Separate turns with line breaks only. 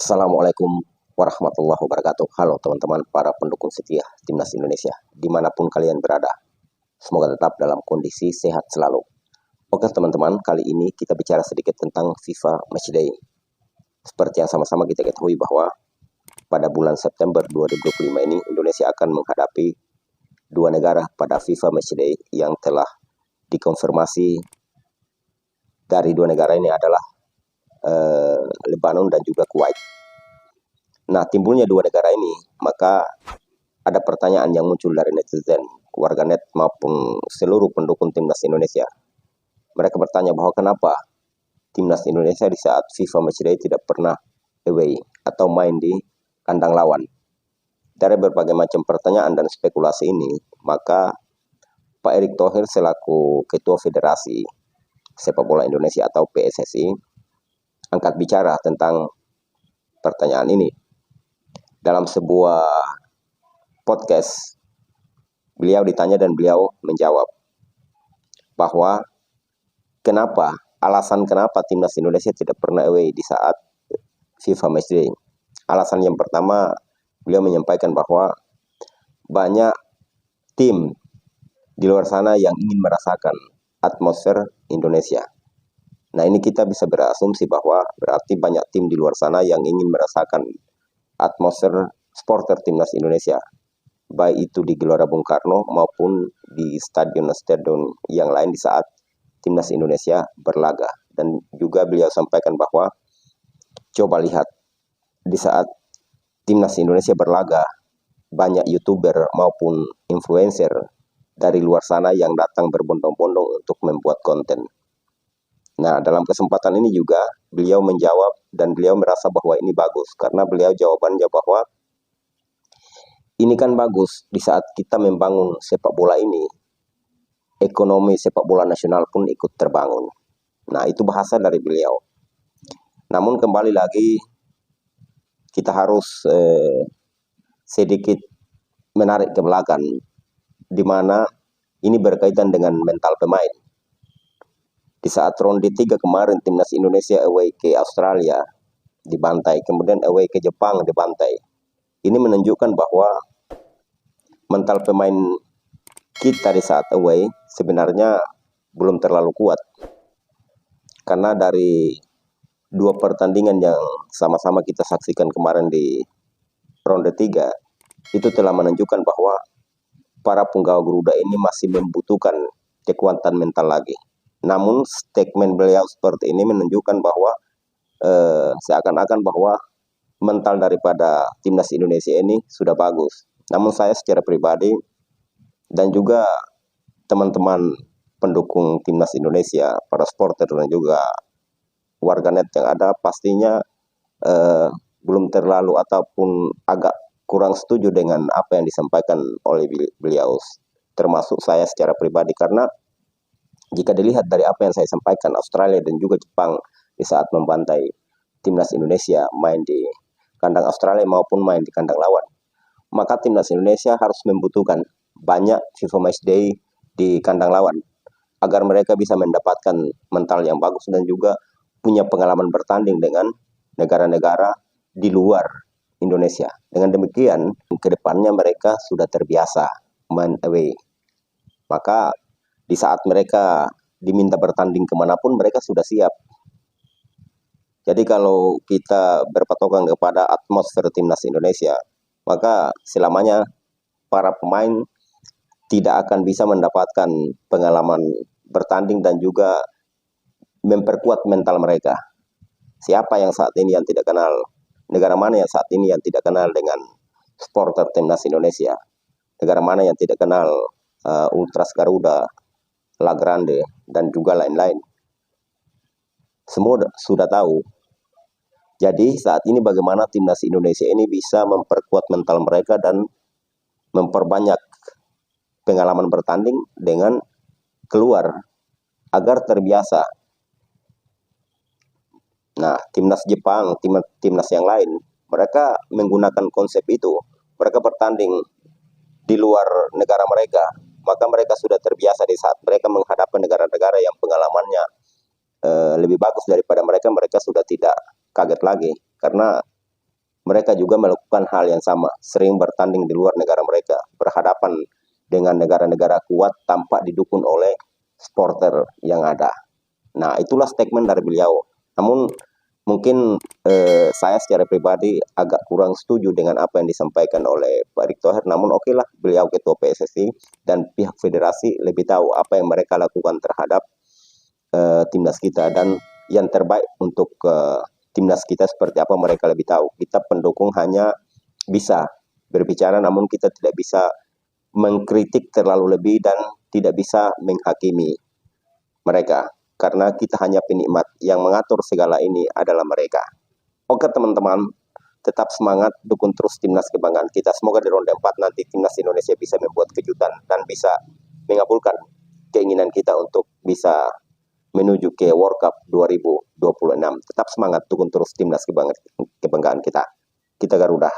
Assalamualaikum warahmatullahi wabarakatuh. Halo teman-teman para pendukung setia Timnas Indonesia dimanapun kalian berada. Semoga tetap dalam kondisi sehat selalu. Oke teman-teman, kali ini kita bicara sedikit tentang FIFA Matchday. Seperti yang sama-sama kita ketahui bahwa pada bulan September 2025 ini Indonesia akan menghadapi dua negara pada FIFA Matchday yang telah dikonfirmasi. Dari dua negara ini adalah Lebanon dan juga Kuwait. Nah, timbulnya dua negara ini, maka ada pertanyaan yang muncul dari netizen, warganet maupun seluruh pendukung Timnas Indonesia. Mereka bertanya bahwa kenapa Timnas Indonesia di saat FIFA Matchday tidak pernah away atau main di kandang lawan. Dari berbagai macam pertanyaan dan spekulasi ini, maka Pak Erick Thohir selaku Ketua Federasi Sepak Bola Indonesia atau PSSI angkat bicara tentang pertanyaan ini. Dalam sebuah podcast, beliau ditanya dan beliau menjawab bahwa alasan kenapa Timnas Indonesia tidak pernah away di saat FIFA Matchday. Alasan yang pertama, beliau menyampaikan bahwa banyak tim di luar sana yang ingin merasakan atmosfer Indonesia. Nah, ini kita bisa berasumsi bahwa berarti banyak tim di luar sana yang ingin merasakan atmosfer supporter Timnas Indonesia, baik itu di Gelora Bung Karno maupun di stadion-stadion yang lain di saat Timnas Indonesia berlaga. Dan juga beliau sampaikan bahwa coba lihat di saat Timnas Indonesia berlaga, banyak YouTuber maupun influencer dari luar sana yang datang berbondong-bondong untuk membuat konten. Nah, dalam kesempatan ini juga beliau menjawab dan beliau merasa bahwa ini bagus karena beliau jawabannya bahwa ini kan bagus di saat kita membangun sepak bola ini, ekonomi sepak bola nasional pun ikut terbangun. Nah, itu bahasa dari beliau. Namun kembali lagi kita harus sedikit menarik ke belakang, di mana ini berkaitan dengan mental pemain. Di saat ronde 3 kemarin Timnas Indonesia away ke Australia dibantai, kemudian away ke Jepang dibantai. Ini menunjukkan bahwa mental pemain kita di saat away sebenarnya belum terlalu kuat. Karena dari dua pertandingan yang sama-sama kita saksikan kemarin di ronde 3, itu telah menunjukkan bahwa para punggawa Garuda ini masih membutuhkan kekuatan mental lagi. Namun statement beliau seperti ini menunjukkan bahwa seakan-akan bahwa mental daripada Timnas Indonesia ini sudah bagus. Namun saya secara pribadi dan juga teman-teman pendukung Timnas Indonesia, para supporter dan juga warganet yang ada pastinya belum terlalu ataupun agak kurang setuju dengan apa yang disampaikan oleh beliau, termasuk saya secara pribadi, karena jika dilihat dari apa yang saya sampaikan, Australia dan juga Jepang di saat membantai Timnas Indonesia main di kandang Australia maupun main di kandang lawan, maka Timnas Indonesia harus membutuhkan banyak FIFA Matchday di kandang lawan agar mereka bisa mendapatkan mental yang bagus dan juga punya pengalaman bertanding dengan negara-negara di luar Indonesia. Dengan demikian, ke depannya mereka sudah terbiasa main away. Maka di saat mereka diminta bertanding kemanapun, mereka sudah siap. Jadi kalau kita berpatokan kepada atmosfer Timnas Indonesia, maka selamanya para pemain tidak akan bisa mendapatkan pengalaman bertanding dan juga memperkuat mental mereka. Siapa yang saat ini yang tidak kenal, negara mana yang saat ini yang tidak kenal dengan supporter Timnas Indonesia? Negara mana yang tidak kenal Ultras Garuda, La Grande, dan juga lain-lain. Semua sudah tahu. Jadi saat ini bagaimana Timnas Indonesia ini bisa memperkuat mental mereka dan memperbanyak pengalaman bertanding dengan keluar agar terbiasa. Nah, Timnas Jepang, timnas yang lain, mereka menggunakan konsep itu. Mereka bertanding di luar negara mereka, maka mereka sudah terbiasa di saat mereka menghadapi negara-negara yang pengalamannya lebih bagus daripada mereka, mereka sudah tidak kaget lagi. Karena mereka juga melakukan hal yang sama, sering bertanding di luar negara mereka, berhadapan dengan negara-negara kuat tanpa didukung oleh supporter yang ada. Nah, itulah statement dari beliau. Namun mungkin saya secara pribadi agak kurang setuju dengan apa yang disampaikan oleh Pak Erick Thohir. Namun oke lah, beliau ketua PSSI dan pihak federasi lebih tahu apa yang mereka lakukan terhadap timnas kita, dan yang terbaik untuk timnas kita seperti apa mereka lebih tahu. Kita pendukung hanya bisa berbicara, namun kita tidak bisa mengkritik terlalu lebih dan tidak bisa menghakimi mereka, karena kita hanya penikmat. Yang mengatur segala ini adalah mereka. Oke teman-teman, tetap semangat, dukung terus timnas kebanggaan kita. Semoga di ronde 4 nanti timnas Indonesia bisa membuat kejutan dan bisa mengabulkan keinginan kita untuk bisa menuju ke World Cup 2026. Tetap semangat, dukung terus timnas kebanggaan kita. Kita Garuda.